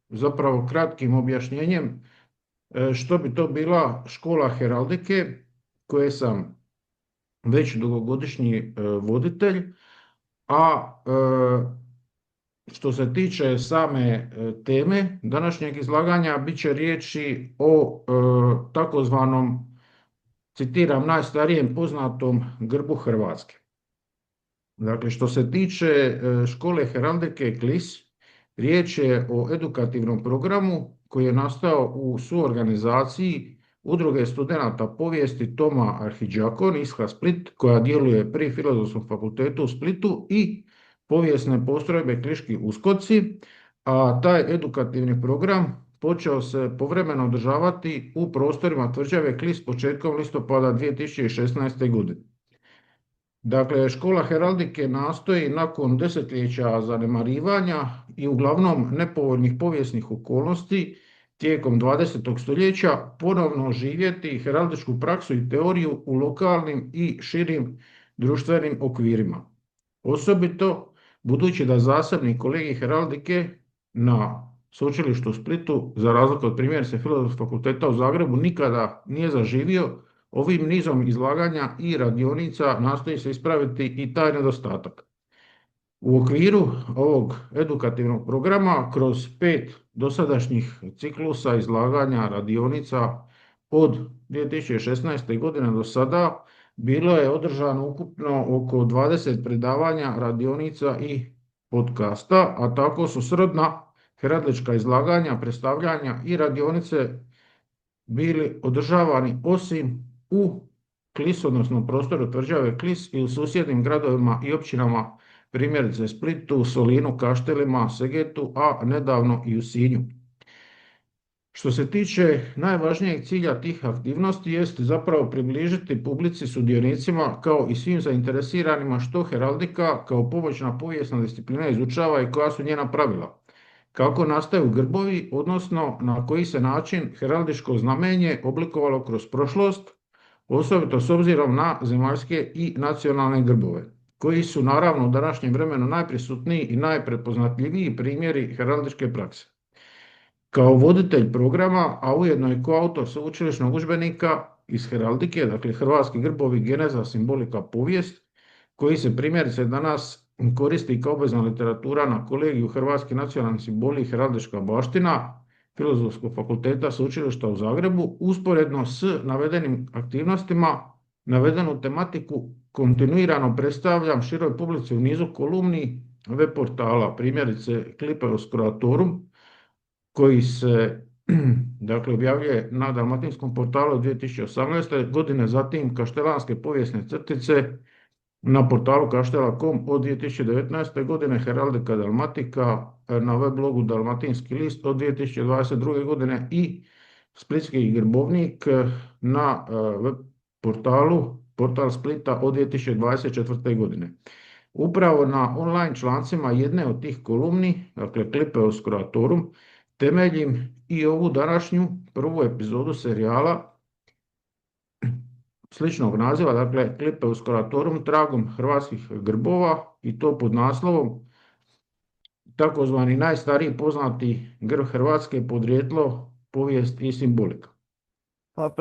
zapravo kratkim objašnjenjem što bi to bila škola heraldike koje sam već dugogodišnji voditelj, a što se tiče same teme današnjeg izlaganja, bit će riječi o takozvanom, citiram, najstarijem poznatom grbu Hrvatske. Dakle, što se tiče škole heraldike KLIS, riječ je o edukativnom programu koji je nastao u suorganizaciji Udruge studenata povijesti Toma Arhiđakon ISHA Split, koja djeluje pri Filozofskom fakultetu u Splitu, i povijesne postrojbe Kliški uskoci, a taj edukativni program počeo se povremeno održavati u prostorima tvrđave Klis početkom listopada 2016. godine. Dakle, škola heraldike nastoji nakon desetljeća zanemarivanja i uglavnom nepovoljnih povijesnih okolnosti tijekom 20. stoljeća ponovno oživjeti heraldičku praksu i teoriju u lokalnim i širim društvenim okvirima. Osobito budući da zasebni kolegij heraldike na Sveučilištu u Splitu, za razliku od primjerice Filozofskog fakulteta u Zagrebu, nikada nije zaživio, ovim nizom izlaganja i radionica nastoji se ispraviti i taj nedostatak. U okviru ovog edukativnog programa kroz 5 dosadašnjih ciklusa izlaganja radionica od 2016. godine do sada bilo je održano ukupno oko 20 predavanja, radionica i podcasta, a tako su srodna heraldička izlaganja, predstavljanja i radionice bili održavani osim u Klisu, odnosno prostoru tvrđave Klis, i u susjednim gradovima i općinama, primjerice Splitu, Solinu, Kaštelima, Segetu, a nedavno i u Sinju. Što se tiče najvažnijeg cilja tih aktivnosti jest zapravo približiti publici, sudionicima kao i svim zainteresiranima što heraldika kao pomoćna povijesna disciplina izučava i koja su njena pravila, kako nastaju grbovi, odnosno na koji se način heraldičko znamenje oblikovalo kroz prošlost, osobito s obzirom na zemaljske i nacionalne grbove, koji su naravno u današnjem vremenu najprisutniji i najprepoznatljiviji primjeri heraldičke prakse. Kao voditelj programa, a ujedno i koautor sveučilišnog udžbenika iz heraldike, dakle Hrvatski grbovi, geneza, simbolika, povijest, koji se primjerice danas koristi kao obvezna literatura na kolegiju Hrvatski nacionalni simboli i heraldička baština Filozofskog fakulteta Sveučilišta u Zagrebu, usporedno s navedenim aktivnostima, navedenu tematiku kontinuirano predstavljam široj publici u nizu kolumni web portala, primjerice Clipeus Croatorum, koji se dakle objavljuje na dalmatinskom portalu 2018. godine, zatim Kaštelanske povijesne crtice na portalu kaštela.com od 2019. godine, Heraldika Dalmatika na web blogu Dalmatinski list od 2022. godine i Splitski grbovnik na web portalu Portal Splita od 2024. godine. Upravo na online člancima jedne od tih kolumni, dakle Clipeus Croatorum, temeljim i ovu današnju prvu epizodu serijala sličnog naziva, dakle Clipeus Croatorum, tragom hrvatskih grbova, i to pod naslovom takozvani najstariji poznati grb Hrvatske, podrijetlo, povijest i simbolika.